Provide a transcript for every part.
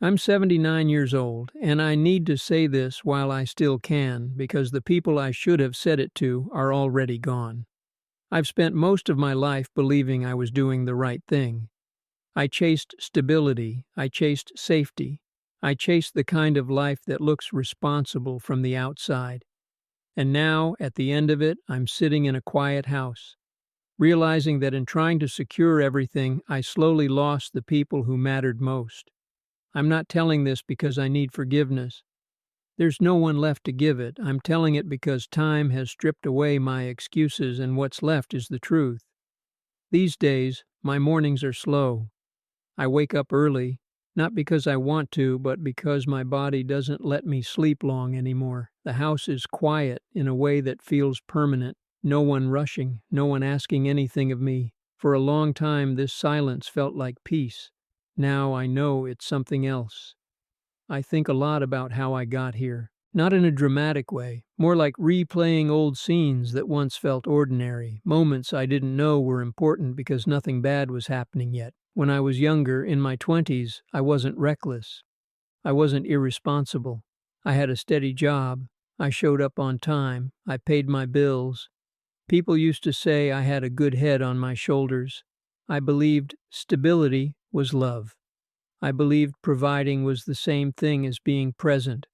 I'm 79 years old, and I need to say this while I still can because the people I should have said it to are already gone. I've spent most of my life believing I was doing the right thing. I chased stability, I chased safety, I chased the kind of life that looks responsible from the outside. And now, at the end of it, I'm sitting in a quiet house, realizing that in trying to secure everything, I slowly lost the people who mattered most. I'm not telling this because I need forgiveness. There's no one left to give it. I'm telling it because time has stripped away my excuses and what's left is the truth. These days, my mornings are slow. I wake up early, not because I want to, but because my body doesn't let me sleep long anymore. The house is quiet in a way that feels permanent. No one rushing, no one asking anything of me. For a long time, this silence felt like peace. Now I know it's something else. I think a lot about how I got here. Not in a dramatic way, more like replaying old scenes that once felt ordinary, moments I didn't know were important because nothing bad was happening yet. When I was younger, in my 20s, I wasn't reckless. I wasn't irresponsible. I had a steady job. I showed up on time. I paid my bills. People used to say I had a good head on my shoulders. I believed stability was love. I believed providing was the same thing as being present.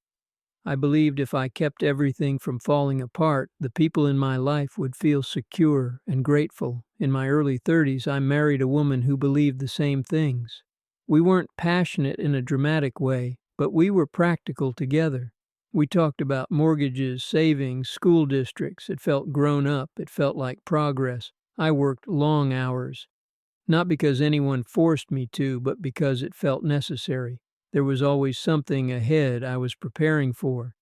I believed if I kept everything from falling apart, the people in my life would feel secure and grateful. In my early 30s, I married a woman who believed the same things. We weren't passionate in a dramatic way, but we were practical together. We talked about mortgages, savings, school districts. It felt grown up. It felt like progress. I worked long hours. Not because anyone forced me to, but because it felt necessary. There was always something ahead I was preparing for.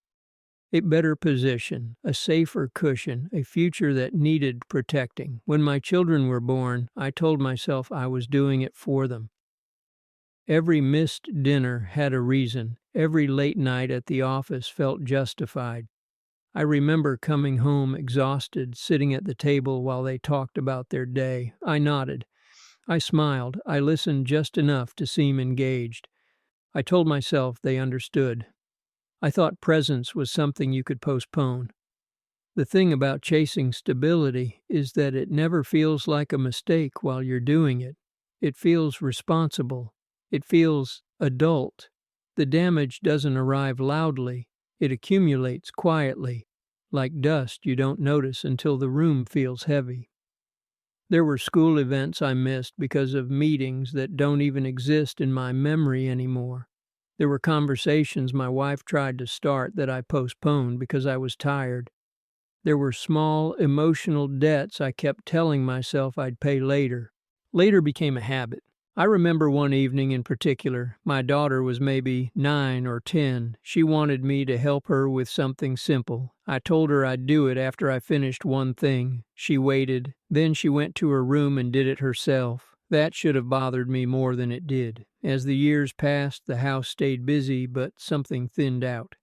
A better position, a safer cushion, a future that needed protecting. When my children were born, I told myself I was doing it for them. Every missed dinner had a reason. Every late night at the office felt justified. I remember coming home exhausted, sitting at the table while they talked about their day. I nodded. I smiled. I listened just enough to seem engaged. I told myself they understood. I thought presence was something you could postpone. The thing about chasing stability is that it never feels like a mistake while you're doing it. It feels responsible. It feels adult. The damage doesn't arrive loudly. It accumulates quietly, like dust you don't notice until the room feels heavy. There were school events I missed because of meetings that don't even exist in my memory anymore. There were conversations my wife tried to start that I postponed because I was tired. There were small, emotional debts I kept telling myself I'd pay later. Later became a habit. I remember one evening in particular. My daughter was maybe 9 or 10. She wanted me to help her with something simple. I told her I'd do it after I finished one thing. She waited. Then she went to her room and did it herself. That should have bothered me more than it did. As the years passed, the house stayed busy, but something thinned out.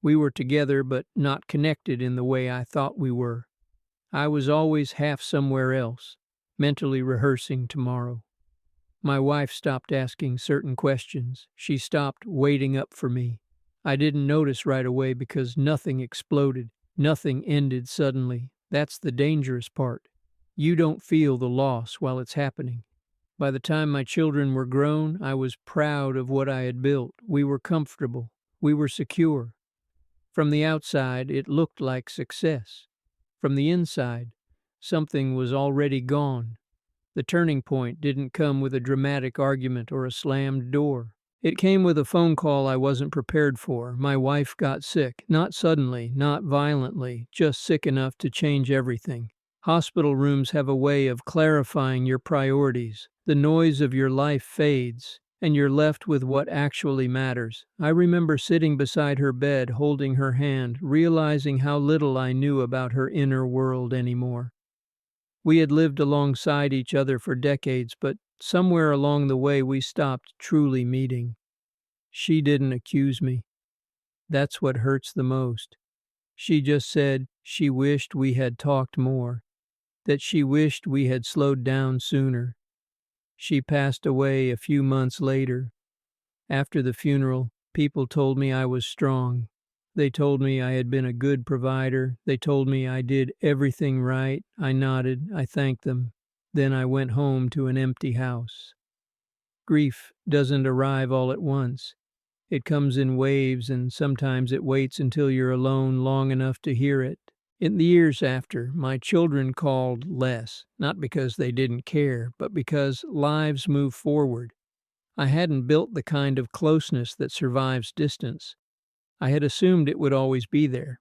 We were together, but not connected in the way I thought we were. I was always half somewhere else, mentally rehearsing tomorrow. My wife stopped asking certain questions. She stopped waiting up for me. I didn't notice right away because nothing exploded. Nothing ended suddenly. That's the dangerous part. You don't feel the loss while it's happening. By the time my children were grown, I was proud of what I had built. We were comfortable. We were secure. From the outside, it looked like success. From the inside, something was already gone. The turning point didn't come with a dramatic argument or a slammed door. It came with a phone call I wasn't prepared for. My wife got sick, not suddenly, not violently, just sick enough to change everything. Hospital rooms have a way of clarifying your priorities. The noise of your life fades, and you're left with what actually matters. I remember sitting beside her bed, holding her hand, realizing how little I knew about her inner world anymore. We had lived alongside each other for decades, but somewhere along the way we stopped truly meeting. She didn't accuse me. That's what hurts the most. She just said she wished we had talked more, that she wished we had slowed down sooner. She passed away a few months later. After the funeral, people told me I was strong. They told me I had been a good provider. They told me I did everything right. I nodded. I thanked them. Then I went home to an empty house. Grief doesn't arrive all at once. It comes in waves, and sometimes it waits until you're alone long enough to hear it. In the years after, my children called less, not because they didn't care, but because lives move forward. I hadn't built the kind of closeness that survives distance. I had assumed it would always be there.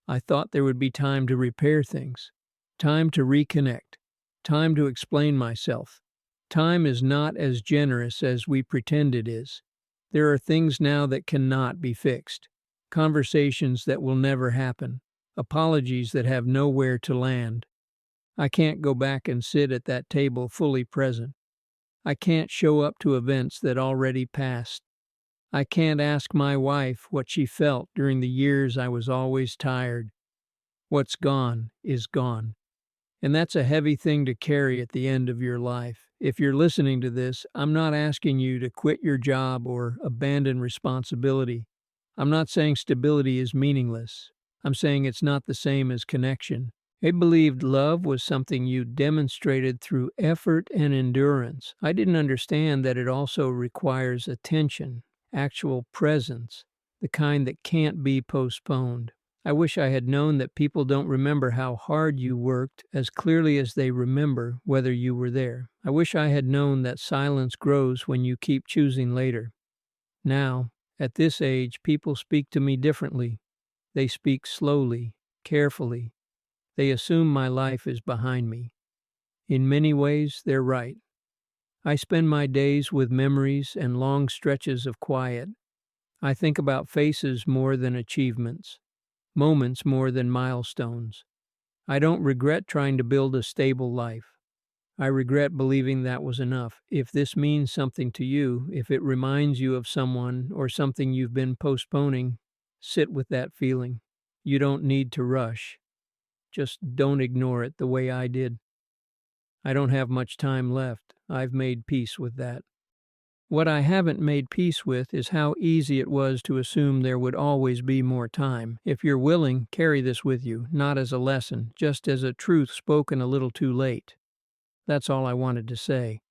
I thought there would be time to repair things, time to reconnect, time to explain myself. Time is not as generous as we pretend it is. There are things now that cannot be fixed, conversations that will never happen, apologies that have nowhere to land. I can't go back and sit at that table fully present. I can't show up to events that already passed. I can't ask my wife what she felt during the years I was always tired. What's gone is gone. And that's a heavy thing to carry at the end of your life. If you're listening to this, I'm not asking you to quit your job or abandon responsibility. I'm not saying stability is meaningless. I'm saying it's not the same as connection. I believed love was something you demonstrated through effort and endurance. I didn't understand that it also requires attention, actual presence, the kind that can't be postponed. I wish I had known that people don't remember how hard you worked as clearly as they remember whether you were there. I wish I had known that silence grows when you keep choosing later. Now, at this age, people speak to me differently. They speak slowly, carefully. They assume my life is behind me. In many ways, they're right. I spend my days with memories and long stretches of quiet. I think about faces more than achievements, moments more than milestones. I don't regret trying to build a stable life. I regret believing that was enough. If this means something to you, if it reminds you of someone or something you've been postponing, sit with that feeling. You don't need to rush. Just don't ignore it the way I did. I don't have much time left. I've made peace with that. What I haven't made peace with is how easy it was to assume there would always be more time. If you're willing, carry this with you, not as a lesson, just as a truth spoken a little too late. That's all I wanted to say.